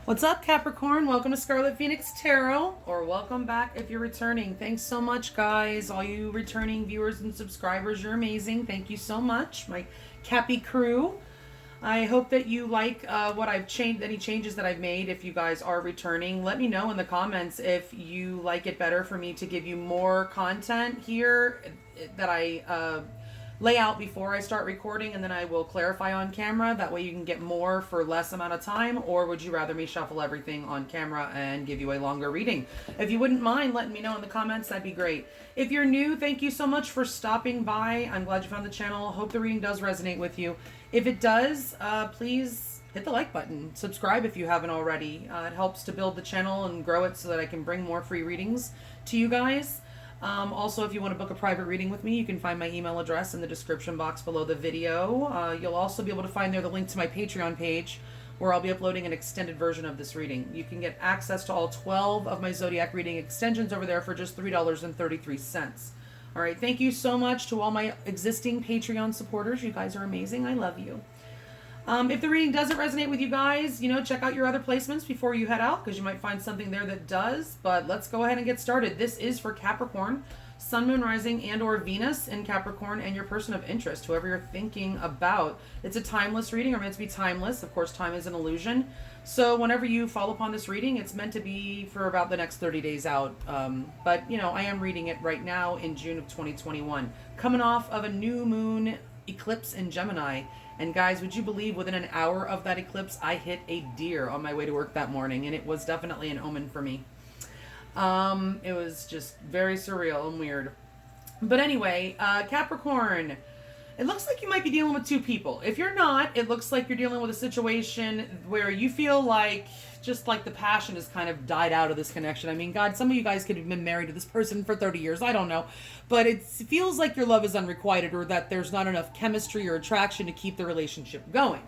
What's up, Capricorn? Welcome to Scarlet Phoenix Tarot, or welcome back if you're returning. Thanks so much, guys. All you returning viewers and subscribers, you're amazing. Thank you so much, my Cappy crew. I hope that you like what I've changed, any changes that I've made. If you guys are returning, let me know in the comments if you like it better for me to give you more content here that I lay out before I start recording, and then I will clarify on camera. That way you can get more for less amount of time, or would you rather me shuffle everything on camera and give you a longer reading? If you wouldn't mind letting me know in the comments, that'd be great. If you're new, thank you so much for stopping by. I'm glad you found the channel. Hope the reading does resonate with you. If it does, please hit the like button. Subscribe if you haven't already. It helps to build the channel and grow it so that I can bring more free readings to you guys. Also, if you want to book a private reading with me, you can find my email address in the description box below the video. You'll also be able to find there the link to my Patreon page, where I'll be uploading an extended version of this reading. You can get access to all 12 of my zodiac reading extensions over there for just $3.33. All right, thank you so much to all my existing Patreon supporters. You guys are amazing. I love you. If the reading doesn't resonate with you guys, check out your other placements before you head out, because you might find something there that does. But let's go ahead and get started. This is for Capricorn, Sun, Moon, Rising, and or Venus in Capricorn, and your person of interest, whoever you're thinking about. It's a timeless reading, or meant to be timeless. Of course, time is an illusion. So whenever you fall upon this reading, it's meant to be for about the next 30 days out. But, I am reading it right now in June of 2021, coming off of a new moon eclipse in Gemini. And guys, would you believe within an hour of that eclipse, I hit a deer on my way to work that morning, and it was definitely an omen for me. It was just very surreal and weird. But anyway, Capricorn, it looks like you might be dealing with two people. If you're not, it looks like you're dealing with a situation where you feel like just like the passion has kind of died out of this connection. I mean, God, some of you guys could have been married to this person for 30 years. I don't know. But it feels like your love is unrequited, or that there's not enough chemistry or attraction to keep the relationship going.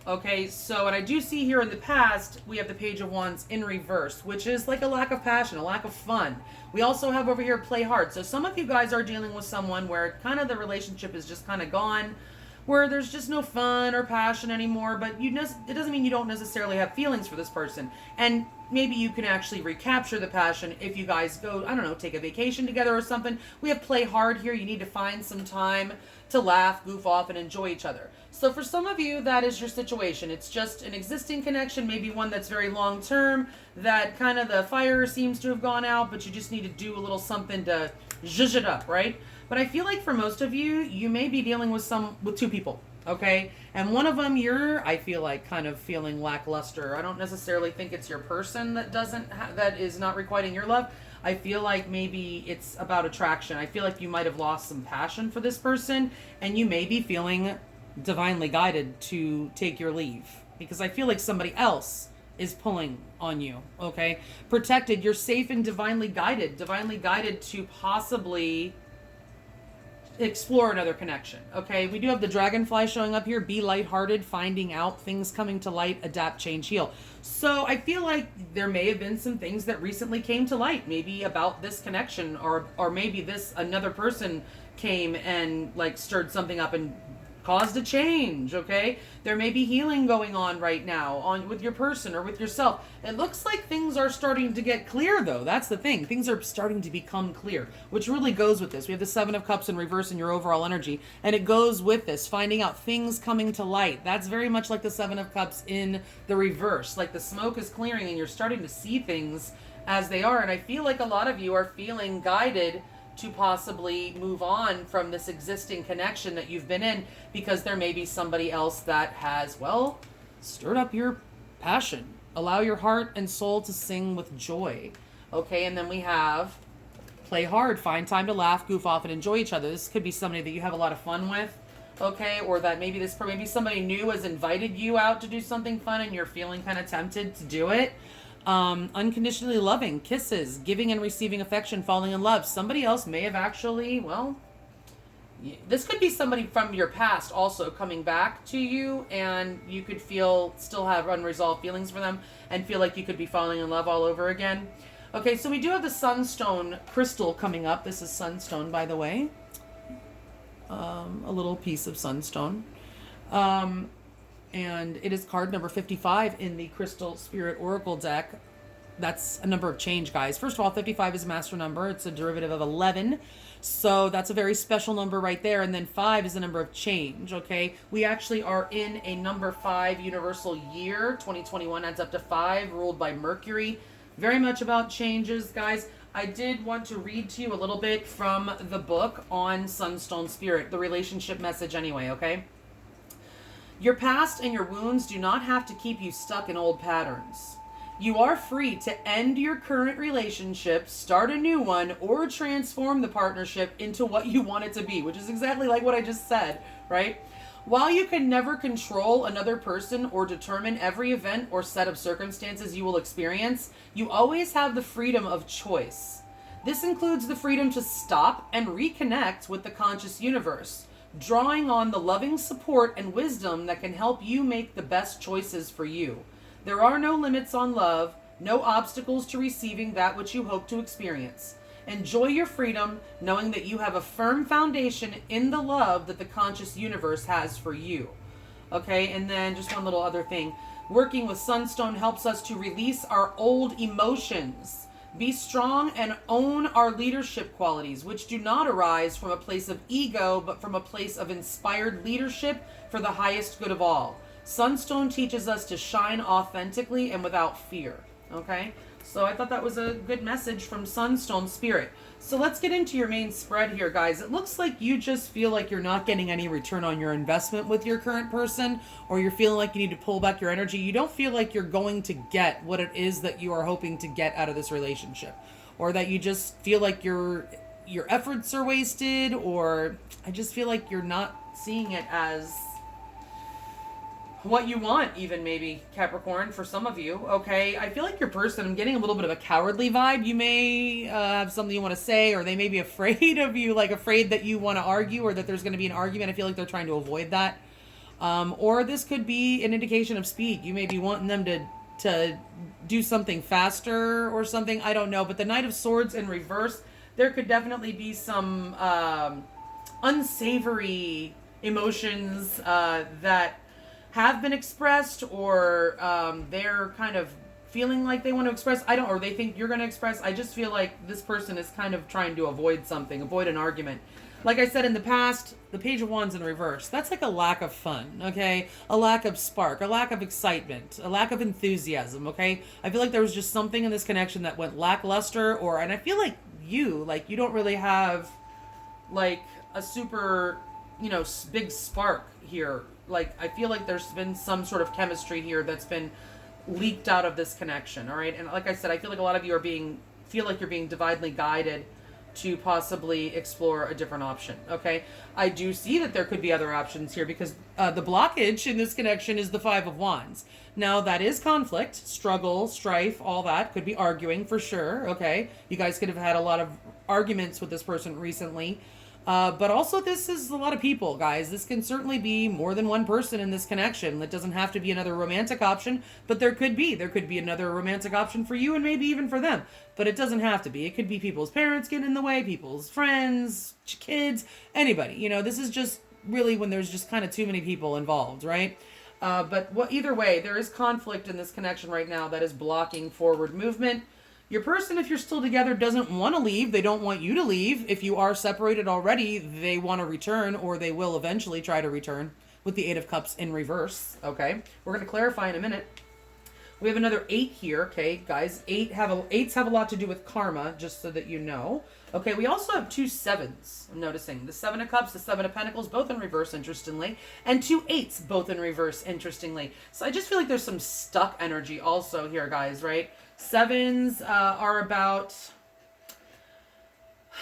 Okay, so what I do see here in the past, we have the Page of Wands in reverse, which is like a lack of passion, a lack of fun. We also have over here play hard. So some of you guys are dealing with someone where kind of the relationship is just kind of gone, where there's just no fun or passion anymore, but it doesn't mean you don't necessarily have feelings for this person. And maybe you can actually recapture the passion if you guys go, I don't know, take a vacation together or something. We have play hard here. You need to find some time to laugh, goof off, and enjoy each other. So for some of you, that is your situation. It's just an existing connection, maybe one that's very long term, that kind of the fire seems to have gone out, but you just need to do a little something to zhuzh it up, right? But I feel like for most of you, you may be dealing with two people, okay? And one of them, I feel like, kind of feeling lackluster. I don't necessarily think it's your person that is not requiting your love. I feel like maybe it's about attraction. I feel like you might have lost some passion for this person, and you may be feeling divinely guided to take your leave, because I feel like somebody else is pulling on you, okay? Protected, you're safe and divinely guided to possibly explore another connection, okay? We do have the dragonfly showing up here. Be lighthearted, finding out, things coming to light, adapt, change, heal. So I feel like there may have been some things that recently came to light, maybe about this connection, or maybe another person came and like stirred something up and caused a change, okay? There may be healing going on right now with your person or with yourself. It looks like things are starting to get clear, though. That's the thing. Things are starting to become clear, which really goes with this. We have the Seven of Cups in reverse in your overall energy, and it goes with this, finding out, things coming to light. That's very much like the Seven of Cups in the reverse. Like the smoke is clearing and you're starting to see things as they are. And I feel like a lot of you are feeling guided to possibly move on from this existing connection that you've been in, because there may be somebody else that has, well, stirred up your passion. Allow your heart and soul to sing with joy. Okay, and then we have play hard, find time to laugh, goof off, and enjoy each other. This could be somebody that you have a lot of fun with, okay, or that maybe somebody new has invited you out to do something fun and you're feeling kind of tempted to do it. Unconditionally loving, kisses, giving and receiving affection, falling in love. Somebody else may have actually, well, this could be somebody from your past also coming back to you, and you could still have unresolved feelings for them and feel like you could be falling in love all over again. Okay, so we do have the Sunstone crystal coming up. This is Sunstone, by the way. A little piece of Sunstone. and it is card number 55 in the Crystal Spirit Oracle deck. That's a number of change, guys. First of all, 55 is a master number. It's a derivative of 11. So that's a very special number right there. And then 5 is a number of change, okay? We actually are in a number 5 universal year. 2021 adds up to 5, ruled by Mercury. Very much about changes, guys. I did want to read to you a little bit from the book on Sunstone Spirit, the relationship message anyway, okay? Your past and your wounds do not have to keep you stuck in old patterns. You are free to end your current relationship, start a new one, or transform the partnership into what you want it to be, which is exactly like what I just said, right? While you can never control another person or determine every event or set of circumstances you will experience, you always have the freedom of choice. This includes the freedom to stop and reconnect with the conscious universe, drawing on the loving support and wisdom that can help you make the best choices for you. There are no limits on love, no obstacles to receiving that which you hope to experience. Enjoy your freedom, knowing that you have a firm foundation in the love that the conscious universe has for you. Okay, and then just one little other thing. Working with Sunstone helps us to release our old emotions. Be strong and own our leadership qualities, which do not arise from a place of ego, but from a place of inspired leadership for the highest good of all. Sunstone teaches us to shine authentically and without fear. Okay? So I thought that was a good message from Sunstone Spirit. So let's get into your main spread here, guys. It looks like you just feel like you're not getting any return on your investment with your current person, or you're feeling like you need to pull back your energy. You don't feel like you're going to get what it is that you are hoping to get out of this relationship, or that you just feel like your efforts are wasted, or I just feel like you're not seeing it as what you want, even maybe, Capricorn, for some of you, okay? I feel like your person, I'm getting a little bit of a cowardly vibe. You may have something you want to say, or they may be afraid of you, like afraid that you want to argue, or that there's going to be an argument. I feel like they're trying to avoid that. Or this could be an indication of speed. You may be wanting them to do something faster or something. I don't know. But the Knight of Swords in reverse, there could definitely be some unsavory emotions that have been expressed, or they're kind of feeling like they want to express, or they think you're going to express. I just feel like this person is kind of trying to avoid something, avoid an argument. Like I said in the past, the Page of Wands in reverse, that's like a lack of fun, okay? A lack of spark, a lack of excitement, a lack of enthusiasm, okay? I feel like there was just something in this connection that went lackluster, and I feel like you don't really have like a super, big spark here. Like, I feel like there's been some sort of chemistry here that's been leaked out of this connection, all right? And like I said, I feel like a lot of you feel like you're being divinely guided to possibly explore a different option, okay? I do see that there could be other options here, because the blockage in this connection is the Five of Wands. Now, that is conflict, struggle, strife, all that. Could be arguing for sure, okay? You guys could have had a lot of arguments with this person recently. But also, this is a lot of people, guys. This can certainly be more than one person in this connection. It doesn't have to be another romantic option, but there could be another romantic option for you, and maybe even for them. But it doesn't have to be. It could be people's parents getting in the way, people's friends, kids, anybody. This is just really when there's just kind of too many people involved, right? But either way, there is conflict in this connection right now that is blocking forward movement. Your person, if you're still together, doesn't want to leave. They don't want you to leave. If you are separated already, they want to return, or they will eventually try to return with the Eight of Cups in reverse, okay? We're going to clarify in a minute. We have another 8 here, okay, guys? Eights have a lot to do with karma, just so that you know. Okay, we also have 2 sevens, I'm noticing. The 7 of Cups, the 7 of Pentacles, both in reverse, interestingly. And 2 8s, both in reverse, interestingly. So I just feel like there's some stuck energy also here, guys, right? 7s are about,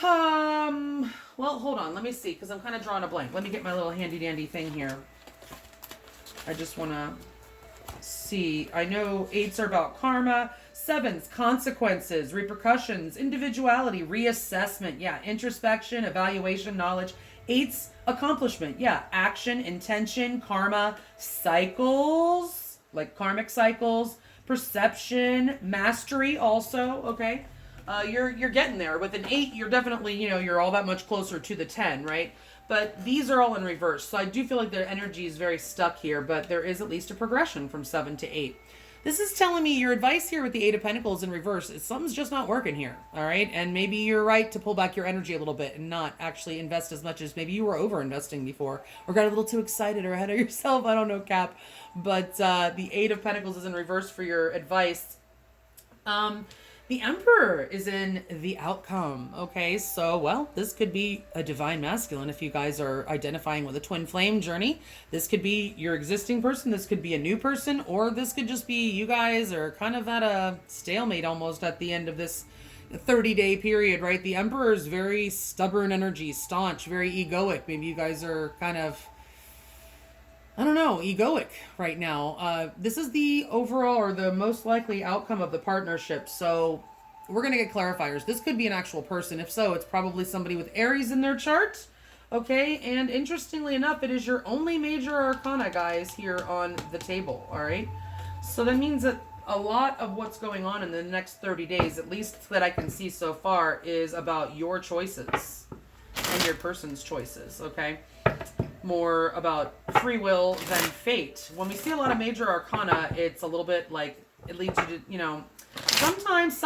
well, hold on, let me see, because I'm kind of drawing a blank. Let me get my little handy dandy thing here. I just want to see. I know 8s are about karma. 7s, consequences, repercussions, individuality, reassessment, yeah, introspection, evaluation, knowledge. 8s, accomplishment, yeah, action, intention, karma, cycles, like karmic cycles, perception, mastery also, okay? You're getting there. With an 8, you're definitely, you're all that much closer to the 10, right? But these are all in reverse. So I do feel like their energy is very stuck here, but there is at least a progression from 7 to 8. This is telling me your advice here with the 8 of Pentacles in reverse is something's just not working here, all right? And maybe you're right to pull back your energy a little bit and not actually invest as much as maybe you were over-investing before or got a little too excited or ahead of yourself. I don't know, Cap. But the 8 of Pentacles is in reverse for your advice. The Emperor is in the outcome, okay? So, well, this could be a divine masculine if you guys are identifying with a twin flame journey. This could be your existing person, this could be a new person, or this could just be you guys are kind of at a stalemate almost at the end of this 30-day period, right? The Emperor is very stubborn energy, staunch, very egoic. Maybe you guys are kind of, I don't know, egoic right now. This is the overall or the most likely outcome of the partnership. So we're going to get clarifiers. This could be an actual person. If so, it's probably somebody with Aries in their chart. Okay. And interestingly enough, it is your only major arcana, guys, here on the table. All right. So that means that a lot of what's going on in the next 30 days, at least that I can see so far, is about your choices and your person's choices. Okay. More about free will than fate. When we see a lot of major arcana, it's a little bit like it leads you to, you know, sometimes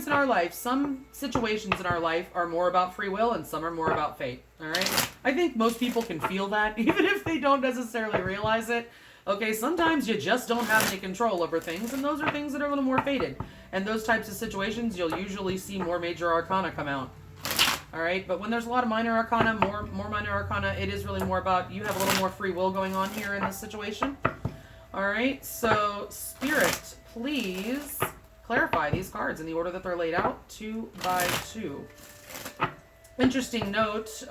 in our life, some situations in our life are more about free will and some are more about fate. All right. I think most people can feel that even if they don't necessarily realize it. Okay. Sometimes you just don't have any control over things, and those are things that are a little more fated. And those types of situations, you'll usually see more major arcana come out. All right, but when there's a lot of minor arcana, more minor arcana, it is really more about you have a little more free will going on here in this situation. All right, so Spirit, please clarify these cards in the order that they're laid out, 2 by 2. Interesting note,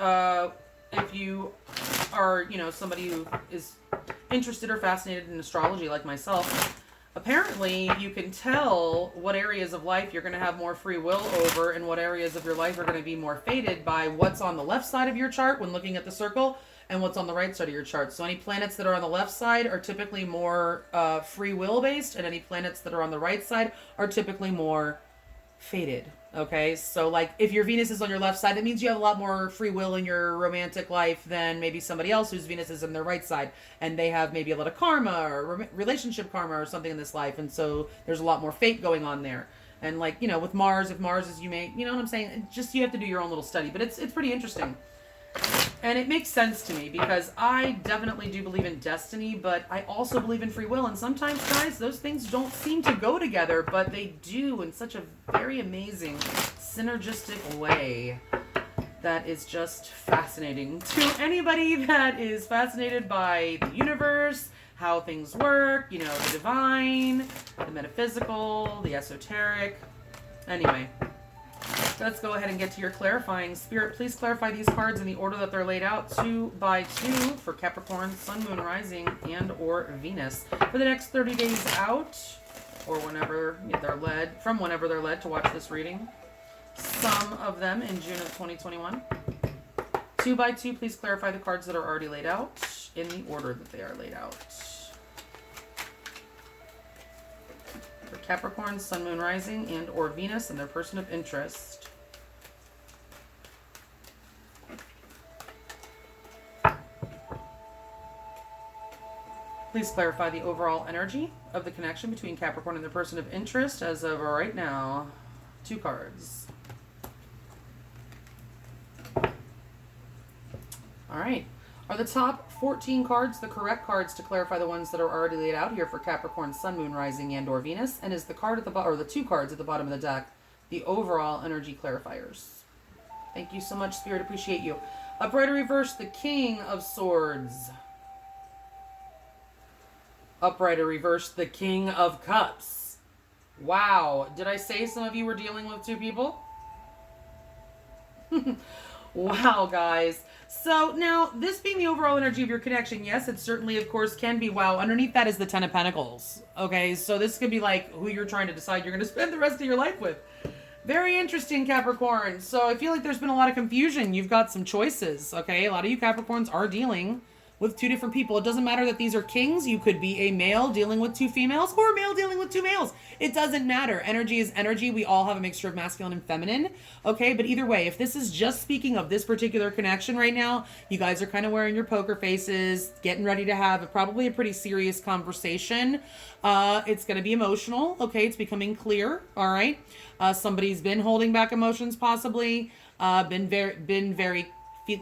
if you are, you know, somebody who is interested or fascinated in astrology like myself, apparently you can tell what areas of life you're going to have more free will over and what areas of your life are going to be more fated by what's on the left side of your chart when looking at the circle and what's on the right side of your chart. So any planets that are on the left side are typically more free will based, and any planets that are on the right side are typically more fated. Okay, so like if your Venus is on your left side, it means you have a lot more free will in your romantic life than maybe somebody else whose Venus is on their right side, and they have maybe a lot of karma or relationship karma or something in this life, and so there's a lot more fate going on there. And like, you know, with Mars, if Mars is, you may, you know what I'm saying, just you have to do your own little study, but it's pretty interesting. And it makes sense to me because I definitely do believe in destiny, but I also believe in free will. And sometimes, guys, those things don't seem to go together, but they do in such a very amazing, synergistic way that is just fascinating to anybody that is fascinated by the universe, how things work, you know, the divine, the metaphysical, the esoteric. Anyway. Let's go ahead and get to your clarifying. Spirit, please clarify these cards in the order that they're laid out, 2 by 2 for Capricorn, Sun, Moon, Rising, and or Venus. For the next 30 days out, or whenever they're led, from whenever they're led to watch this reading. Some of them in June of 2021. 2 by 2, please clarify the cards that are already laid out in the order that they are laid out. For Capricorn, Sun, Moon, Rising, and or Venus, and their person of interest. Please clarify the overall energy of the connection between Capricorn and their person of interest as of right now. 2 cards. All right. Are the top 14 cards the correct cards to clarify the ones that are already laid out here for Capricorn, Sun, Moon, Rising, and or Venus? And is the card at the bottom, or the 2 cards at the bottom of the deck, the overall energy clarifiers? Thank you so much, Spirit. Appreciate you. Upright or reverse, the King of Swords. Upright or reverse, the King of Cups. Wow. Did I say some of you were dealing with 2 people? Wow, guys. So now, this being the overall energy of your connection, yes, it certainly, of course, can be wow. Underneath that is the 10 of Pentacles. Okay, so this could be like who you're trying to decide you're going to spend the rest of your life with. Very interesting, Capricorn. So I feel like there's been a lot of confusion. You've got some choices, okay? A lot of you Capricorns are dealing with two different people. It doesn't matter that these are kings. You could be a male dealing with two females or a male dealing with two males. It doesn't matter. Energy is energy. We all have a mixture of masculine and feminine. Okay, but either way, if this is just speaking of this particular connection right now, you guys are kind of wearing your poker faces, getting ready to have probably a pretty serious conversation. It's going to be emotional. Okay, it's becoming clear. All right. Somebody's been holding back emotions, possibly. Been very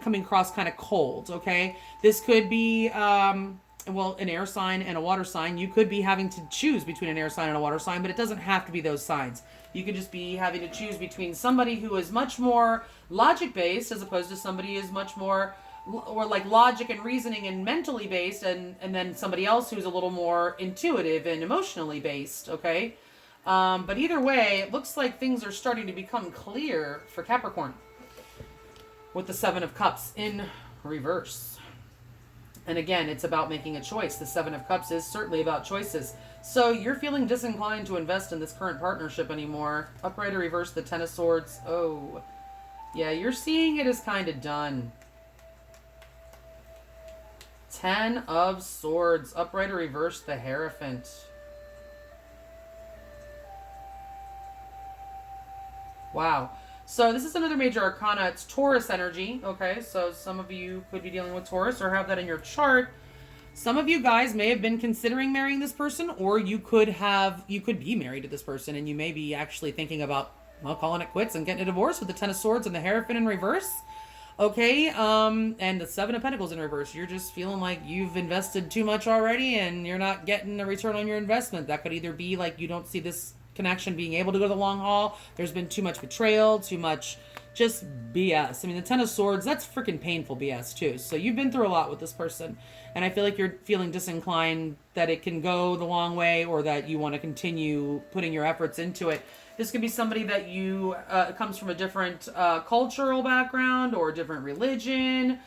coming across kind of cold. Okay, this could be well, an air sign and a water sign. You could be having to choose between an air sign and a water sign, but it doesn't have to be those signs. You could just be having to choose between somebody who is much more logic based as opposed to somebody who is much more or like logic and reasoning and mentally based, and then somebody else who's a little more intuitive and emotionally based. Okay, but either way, it looks like things are starting to become clear for Capricorn with the Seven of Cups in reverse. And again, it's about making a choice. The Seven of Cups is certainly about choices. So you're feeling disinclined to invest in this current partnership anymore. Upright or reverse, the Ten of Swords. Oh, yeah, you're seeing it as kind of done. Ten of Swords. Upright or reverse, the Hierophant. Wow. So this is another major arcana. It's Taurus energy. Okay, so some of you could be dealing with Taurus or have that in your chart. Some of you guys may have been considering marrying this person, or you could be married to this person, and you may be actually thinking about, well, calling it quits and getting a divorce with the Ten of Swords and the Hierophant in reverse. Okay, and the Seven of Pentacles in reverse. You're just feeling like you've invested too much already and you're not getting a return on your investment. That could either be like you don't see this connection being able to go the long haul. There's been too much betrayal, too much just BS. I mean, the Ten of Swords, that's freaking painful BS too. So you've been through a lot with this person, and I feel like you're feeling disinclined that it can go the long way, or that you want to continue putting your efforts into it. This could be somebody that you comes from a different cultural background or a different religion,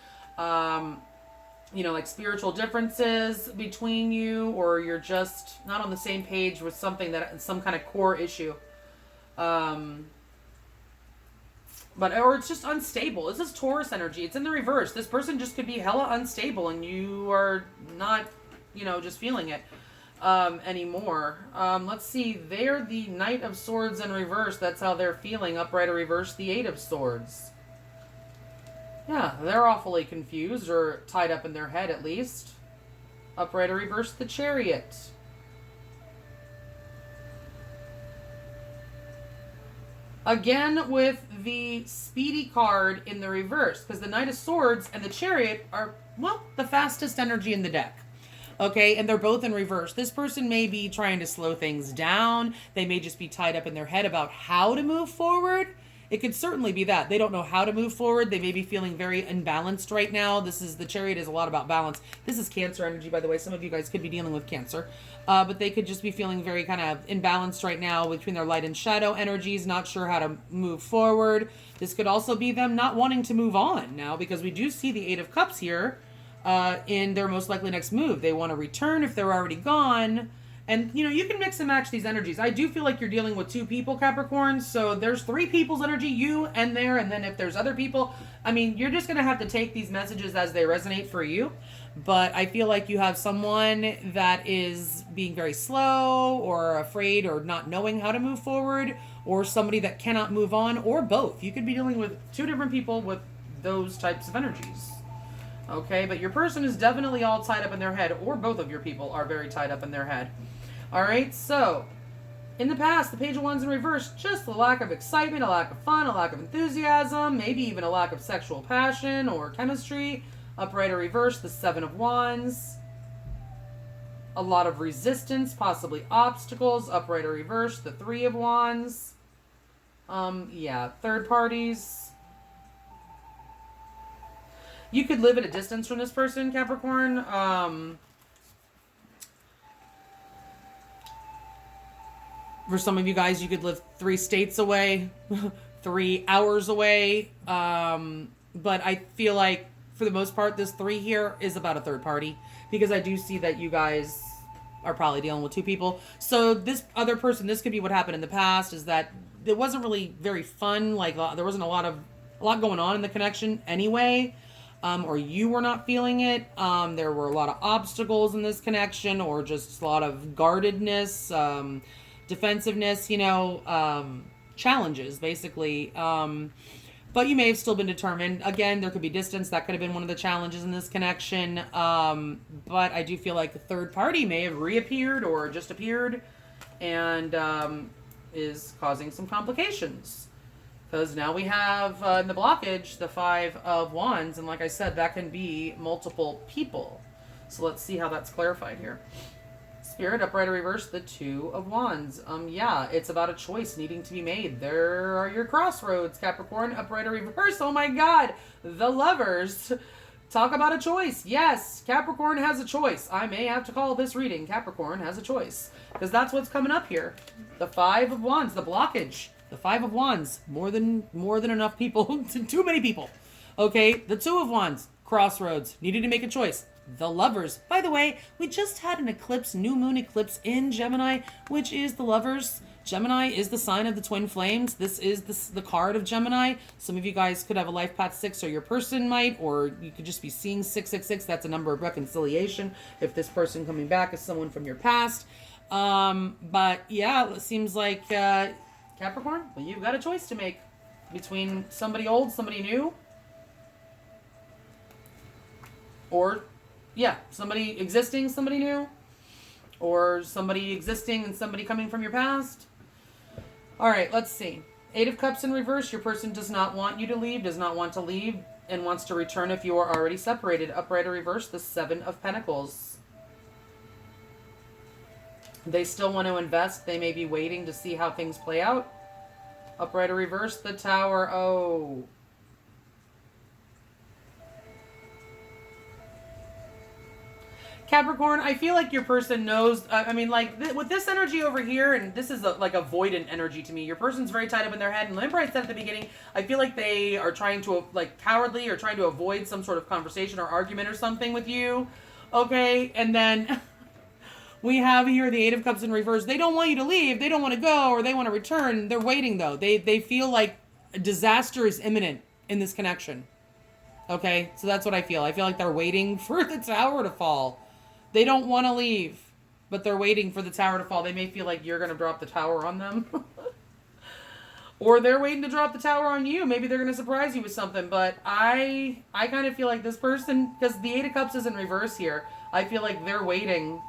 you know, like spiritual differences between you, or you're just not on the same page with something that some kind of core issue. Or it's just unstable. This is Taurus energy. It's in the reverse. This person just could be hella unstable and you are not, you know, just feeling it anymore. Let's see. They're the Knight of Swords in reverse. That's how they're feeling. Upright or reverse, the Eight of Swords. Yeah, they're awfully confused, or tied up in their head at least. Upright or reverse, the Chariot. Again with the Speedy card in the reverse, because the Knight of Swords and the Chariot are, well, the fastest energy in the deck. Okay, and they're both in reverse. This person may be trying to slow things down. They may just be tied up in their head about how to move forward. It could certainly be that. They don't know how to move forward. They may be feeling very imbalanced right now. The Chariot is a lot about balance. This is Cancer energy, by the way. Some of you guys could be dealing with Cancer. But they could just be feeling very kind of imbalanced right now between their light and shadow energies, not sure how to move forward. This could also be them not wanting to move on now, because we do see the Eight of Cups here in their most likely next move. They want to return if they're already gone. And, you know, you can mix and match these energies. I do feel like you're dealing with two people, Capricorn. So there's three people's energy, you and there. And then if there's other people, I mean, you're just going to have to take these messages as they resonate for you. But I feel like you have someone that is being very slow or afraid or not knowing how to move forward, or somebody that cannot move on, or both. You could be dealing with two different people with those types of energies. Okay, but your person is definitely all tied up in their head, or both of your people are very tied up in their head. All right, so in the past, the Page of Wands in reverse, just a lack of excitement, a lack of fun, a lack of enthusiasm, maybe even a lack of sexual passion or chemistry. Upright or reverse, the Seven of Wands. A lot of resistance, possibly obstacles. Upright or reverse, the Three of Wands. Yeah, third parties. You could live at a distance from this person, Capricorn. For some of you guys, you could live 3 states away, 3 hours away. But I feel like, for the most part, this 3 here is about a third party, because I do see that you guys are probably dealing with 2 people. So this other person, this could be what happened in the past, is that it wasn't really very fun. Like, there wasn't a lot going on in the connection anyway. or you were not feeling it. There were a lot of obstacles in this connection, or just a lot of guardedness, defensiveness, challenges, basically. But you may have still been determined. Again, there could be distance. That could have been one of the challenges in this connection. But I do feel like the third party may have reappeared or just appeared and is causing some complications. Because now we have in the blockage the 5 of Wands. And like I said, that can be multiple people. So let's see how that's clarified here. Spirit, upright or reverse, the 2 of Wands. Yeah, it's about a choice needing to be made. There are your crossroads, Capricorn, upright or reverse. Oh my God, the Lovers. Talk about a choice. Yes, Capricorn has a choice. I may have to call this reading Capricorn has a choice. Because that's what's coming up here. The 5 of Wands, the blockage. The 5 of Wands, more than enough people, too many people. Okay, the 2 of Wands, crossroads, needed to make a choice. The Lovers. By the way, we just had an eclipse, new moon eclipse in Gemini, which is the Lovers. Gemini is the sign of the twin flames. This is the card of Gemini. Some of you guys could have a life path 6, or your person might, or you could just be seeing 666. That's a number of reconciliation. If this person coming back is someone from your past. But yeah, it seems like Capricorn, well, you've got a choice to make between somebody old, somebody new, or yeah, somebody existing, somebody new, or somebody existing and somebody coming from your past. All right, let's see. 8 of Cups in reverse. Your person does not want you to leave, does not want to leave, and wants to return if you are already separated. Upright or reverse, the 7 of Pentacles. They still want to invest. They may be waiting to see how things play out. Upright or reverse, the Tower. Oh. Capricorn, I feel like your person knows, with this energy over here, and this is like avoidant energy to me. Your person's very tied up in their head, and remember I said at the beginning, I feel like they are trying to, cowardly, or trying to avoid some sort of conversation or argument or something with you. Okay, and then we have here the 8 of Cups in reverse. They don't want you to leave, they don't want to go, or they want to return. They're waiting, though. They feel like disaster is imminent in this connection. Okay, so that's what I feel. I feel like they're waiting for the tower to fall. They don't want to leave, but they're waiting for the tower to fall. They may feel like you're going to drop the tower on them. Or they're waiting to drop the tower on you. Maybe they're going to surprise you with something. But I kind of feel like this person, because the 8 of Cups is in reverse here, I feel like they're waiting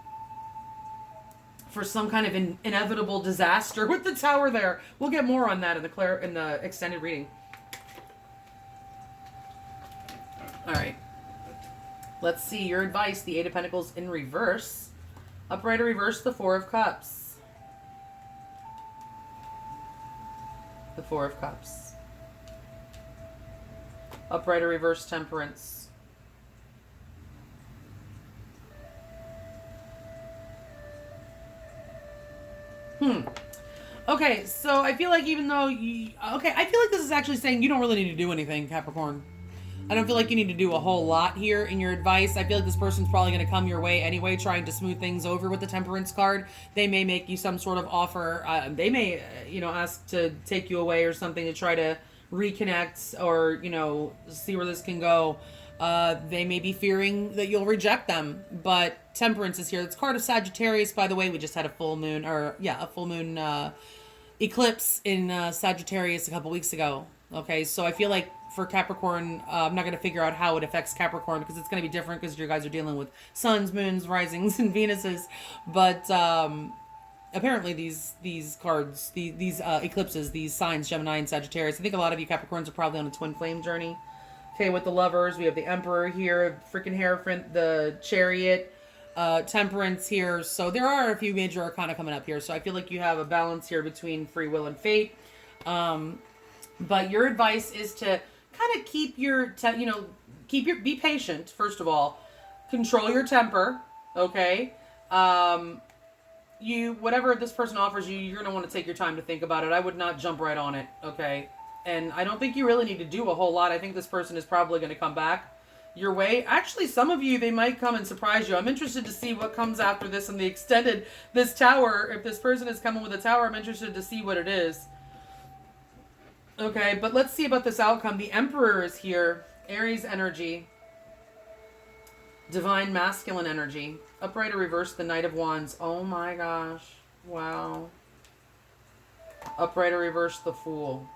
for some kind of inevitable disaster with the tower there. We'll get more on that in the extended reading. All right. Let's see your advice. The 8 of Pentacles in reverse. Upright or reverse, the 4 of Cups. The 4 of Cups. Upright or reverse, Temperance. Okay, so I feel like even though I feel like this is actually saying you don't really need to do anything, Capricorn. I don't feel like you need to do a whole lot here in your advice. I feel like this person's probably going to come your way anyway, trying to smooth things over with the Temperance card. They may make you some sort of offer. They may, ask to take you away or something to try to reconnect or, see where this can go. They may be fearing that you'll reject them, but Temperance is here. It's card of Sagittarius, by the way. We just had a full moon eclipse in Sagittarius a couple weeks ago. Okay, so I feel like for Capricorn, I'm not going to figure out how it affects Capricorn because it's going to be different because you guys are dealing with suns, moons, risings, and Venuses. But apparently these cards, these eclipses, these signs, Gemini and Sagittarius, I think a lot of you Capricorns are probably on a twin flame journey. Okay, with the Lovers, we have the Emperor here, freaking Hierophant, the Chariot, Temperance here. So there are a few major arcana coming up here. So I feel like you have a balance here between free will and fate. But your advice is to kind of keep be patient, first of all. Control your temper, okay? Whatever this person offers you, you're going to want to take your time to think about it. I would not jump right on it, okay? And I don't think you really need to do a whole lot. I think this person is probably going to come back your way. Actually, some of you, they might come and surprise you. I'm interested to see what comes after this in the extended, this tower. If this person is coming with a tower, I'm interested to see what it is. Okay, but let's see about this outcome. The Emperor is here. Aries energy. Divine masculine energy. Upright or reverse, the Knight of Wands. Oh my gosh. Wow. Upright or reverse, the Fool.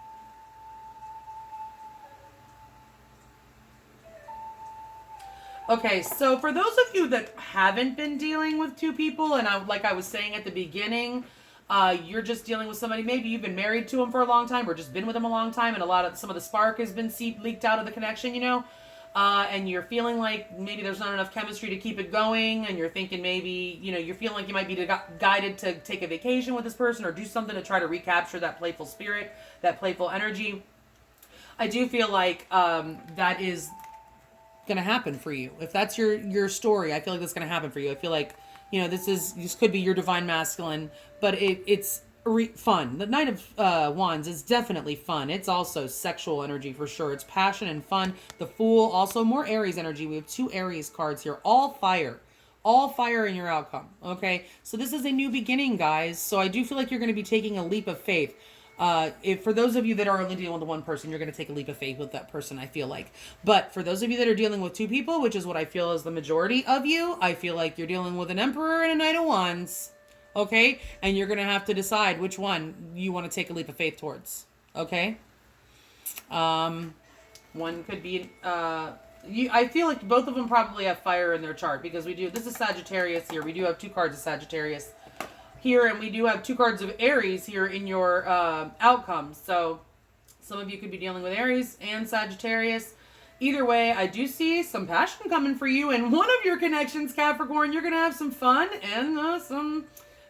Okay, so for those of you that haven't been dealing with two people, and like I was saying at the beginning, you're just dealing with somebody, maybe you've been married to them for a long time, or just been with them a long time, and some of the spark has been leaked out of the connection, you know? And you're feeling like maybe there's not enough chemistry to keep it going, and you're thinking maybe, you know, you're feeling like you might be guided to take a vacation with this person or do something to try to recapture that playful spirit, that playful energy. I do feel like that is going to happen for you. If that's your story, I feel like that's going to happen for you. I feel like, you know, this could be your divine masculine, but it's fun. The Knight of Wands is definitely fun. It's also sexual energy for sure. It's passion and fun. The Fool, also more Aries energy. We have 2 Aries cards here. All fire in your outcome. Okay, so this is a new beginning, guys. So I do feel like you're going to be taking a leap of faith. If for those of you that are only dealing with one person, you're going to take a leap of faith with that person, I feel like. But for those of you that are dealing with 2 people, which is what I feel is the majority of you, I feel like you're dealing with an Emperor and a Knight of Wands. Okay? And you're going to have to decide which one you want to take a leap of faith towards. Okay? One could be, I feel like both of them probably have fire in their chart because this is Sagittarius here. We do have 2 cards of Sagittarius here, and we do have 2 cards of Aries here in your outcomes. So some of you could be dealing with Aries and Sagittarius. Either way, I do see some passion coming for you. And one of your connections, Capricorn, you're going to have some fun and some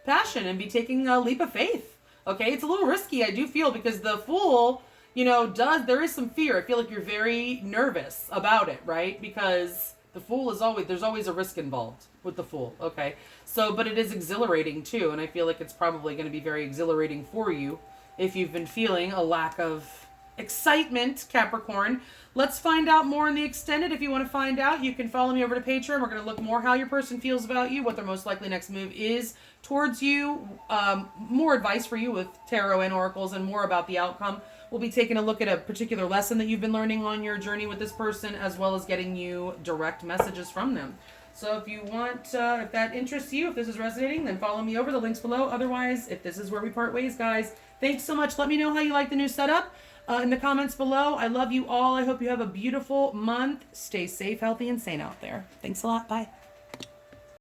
passion and be taking a leap of faith. Okay, it's a little risky, I do feel, because the Fool, you know, there is some fear. I feel like you're very nervous about it, right? Because the Fool there's always a risk involved with the Fool, okay? So, but it is exhilarating too, and I feel like it's probably going to be very exhilarating for you if you've been feeling a lack of excitement, Capricorn. Let's find out more in the extended. If you want to find out, you can follow me over to Patreon. We're going to look more how your person feels about you, what their most likely next move is towards you, more advice for you with tarot and oracles, and more about the outcome. We'll be taking a look at a particular lesson that you've been learning on your journey with this person, as well as getting you direct messages from them. So if you want, if that interests you, if this is resonating, then follow me over. The link's below. Otherwise, if this is where we part ways, guys, thanks so much. Let me know how you like the new setup in the comments below. I love you all. I hope you have a beautiful month. Stay safe, healthy, and sane out there. Thanks a lot. Bye.